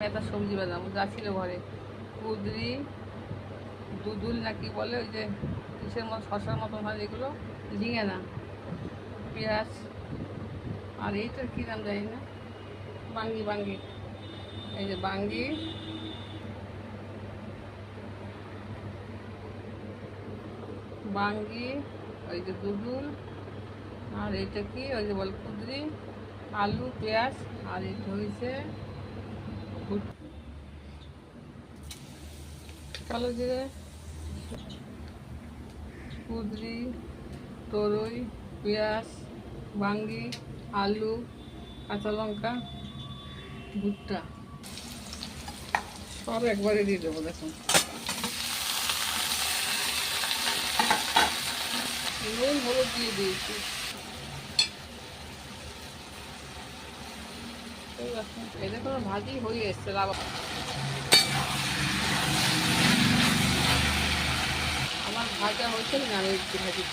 একটা সবজি বাদাম যা ছিল ঘরে, কুঁদরি, দুদুল না কি বলে, ওই যে কিসের মতো শশার মতন হয় যেগুলো, ঝিঙে না, পেঁয়াজ, আর এইটার কী নাম জানি না, বাঙ্গি বাঙ্গি, এই যে বাঙ্গি, বাঙ্গি, ওই যে দুদুল, আর এইটা কি ওই যে বল কুঁদরি, আলু, পেঁয়াজ, আর এটা হয়েছে কালো জিরে, কুঁদরি, তরই, পেঁয়াজ, বাঙ্গি, আলু, কাঁচা লঙ্কা, ভুট্টা সব একবারে দিয়ে দেবো। দেখুন নুন হলুদ দিয়ে দিয়েছি। এটা কোনো ভাজি হয়ে এসছে। আমার ভাজা হয়েছে না, আমি একটু ভাজি